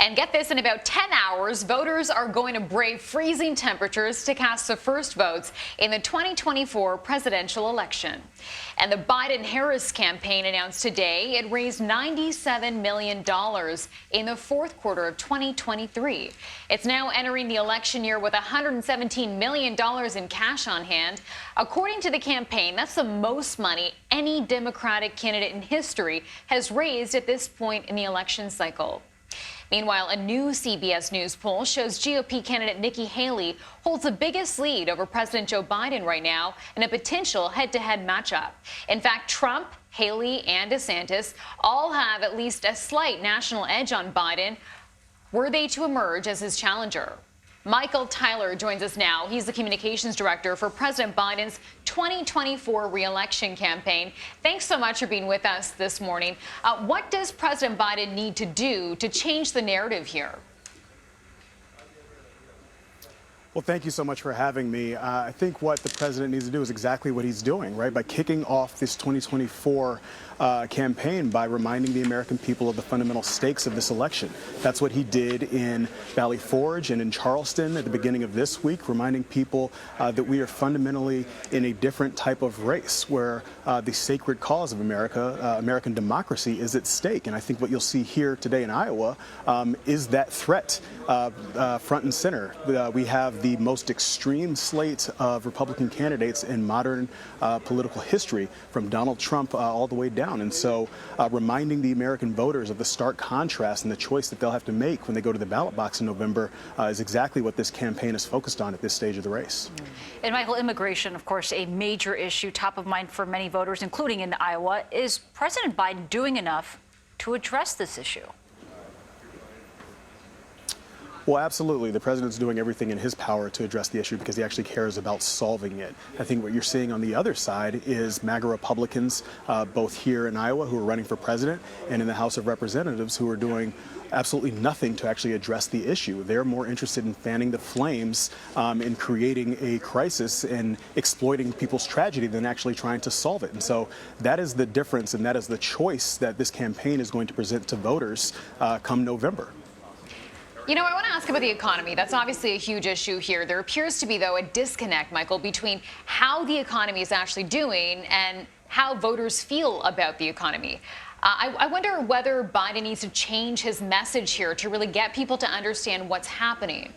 And get this, in about 10 hours, voters are going to brave freezing temperatures to cast the first votes in the 2024 presidential election. And the Biden-Harris campaign announced today it raised $97 million in the fourth quarter of 2023. It's now entering the election year with $117 million in cash on hand. According to the campaign, that's the most money any Democratic candidate in history has raised at this point in the election cycle. Meanwhile, a new CBS News poll shows GOP candidate Nikki Haley holds the biggest lead over President Joe Biden right now in a potential head-to-head matchup. In fact, Trump, Haley, and DeSantis all have at least a slight national edge on Biden, were they to emerge as his challenger. Michael Tyler joins us now. He's the communications director for President Biden's 2024 reelection campaign. Thanks so much for being with us this morning. What does President Biden need to do to change the narrative here? Well, thank you so much for having me. I think what the president needs to do is exactly what he's doing, right? By kicking off this 2024 campaign by reminding the American people of the fundamental stakes of this election. That's what he did in Valley Forge and in Charleston at the beginning of this week, reminding people that we are fundamentally in a different type of race where the sacred cause of America, American democracy, is at stake. And I think what you'll see here today in Iowa is that threat front and center. We have the most extreme slate of Republican candidates in modern political history, from Donald Trump all the way down. And so reminding the American voters of the stark contrast and the choice that they'll have to make when they go to the ballot box in November is exactly what this campaign is focused on at this stage of the race. And Michael, immigration, of course, a major issue, top of mind for many voters, including in Iowa. Is President Biden doing enough to address this issue? Well, absolutely. The president's doing everything in his power to address the issue because he actually cares about solving it. I think what you're seeing on the other side is MAGA Republicans, both here in Iowa, who are running for president, and in the House of Representatives, who are doing absolutely nothing to actually address the issue. They're more interested in fanning the flames, in creating a crisis and exploiting people's tragedy than actually trying to solve it. And so that is the difference, and that is the choice that this campaign is going to present to voters come November. You know, I want to ask about the economy. That's obviously a huge issue here. There appears to be, though, a disconnect, Michael, between how the economy is actually doing and how voters feel about the economy. I wonder whether Biden needs to change his message here to really get people to understand what's happening.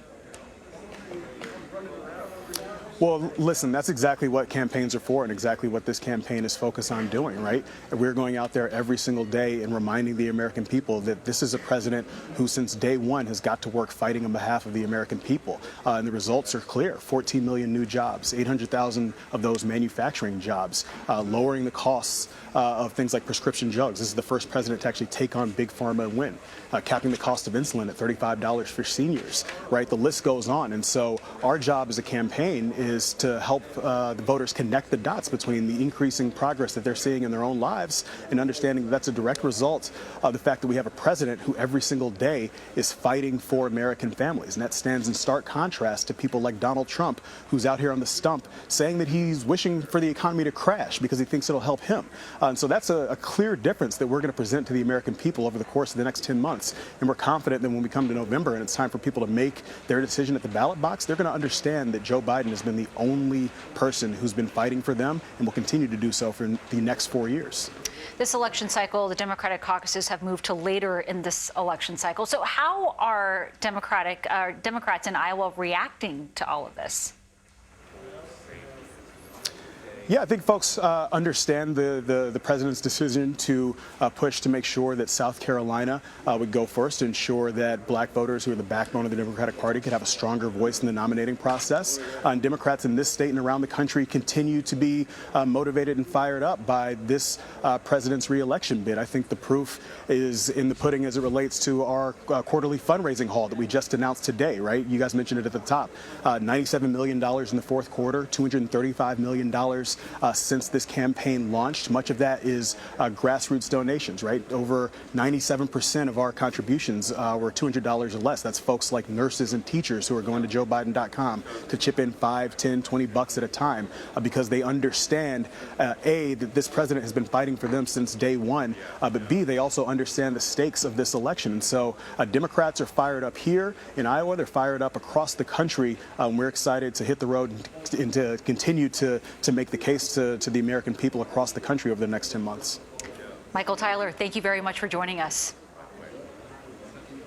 Well, listen, that's exactly what campaigns are for and exactly what this campaign is focused on doing, right? And we're going out there every single day and reminding the American people that this is a president who since day one has got to work fighting on behalf of the American people. And the results are clear. 14 million new jobs, 800,000 of those manufacturing jobs, lowering the costs of things like prescription drugs. This is the first president to actually take on big pharma and win. Capping the cost of insulin at $35 for seniors, right? The list goes on. And so our job as a campaign is to help the voters connect the dots between the increasing progress that they're seeing in their own lives and understanding that that's a direct result of the fact that we have a president who every single day is fighting for American families. And that stands in stark contrast to people like Donald Trump, who's out here on the stump saying that he's wishing for the economy to crash because he thinks it'll help him. And so that's a clear difference that we're going to present to the American people over the course of the next 10 months. And we're confident that when we come to November and it's time for people to make their decision at the ballot box, they're going to understand that Joe Biden has been the only person who's been fighting for them and will continue to do so for the next 4 years. This election cycle, the Democratic caucuses have moved to later in this election cycle. So how are Democrats in Iowa reacting to all of this? Yeah, I think folks understand the president's decision to push to make sure that South Carolina would go first to ensure that black voters who are the backbone of the Democratic Party could have a stronger voice in the nominating process. And Democrats in this state and around the country continue to be motivated and fired up by this president's reelection bid. I think the proof is in the pudding as it relates to our quarterly fundraising haul that we just announced today, right? You guys mentioned it at the top. $97 million in the fourth quarter, $235 million since this campaign launched. Much of that is grassroots donations, right? Over 97% of our contributions were $200 or less. That's folks like nurses and teachers who are going to JoeBiden.com to chip in $5, $10, $20 at a time because they understand, A, that this president has been fighting for them since day one, but B, they also understand the stakes of this election. And so Democrats are fired up here in Iowa. They're fired up across the country. We're excited to hit the road and to continue to make the case to the American people across the country over the next 10 months. Michael Tyler, thank you very much for joining us.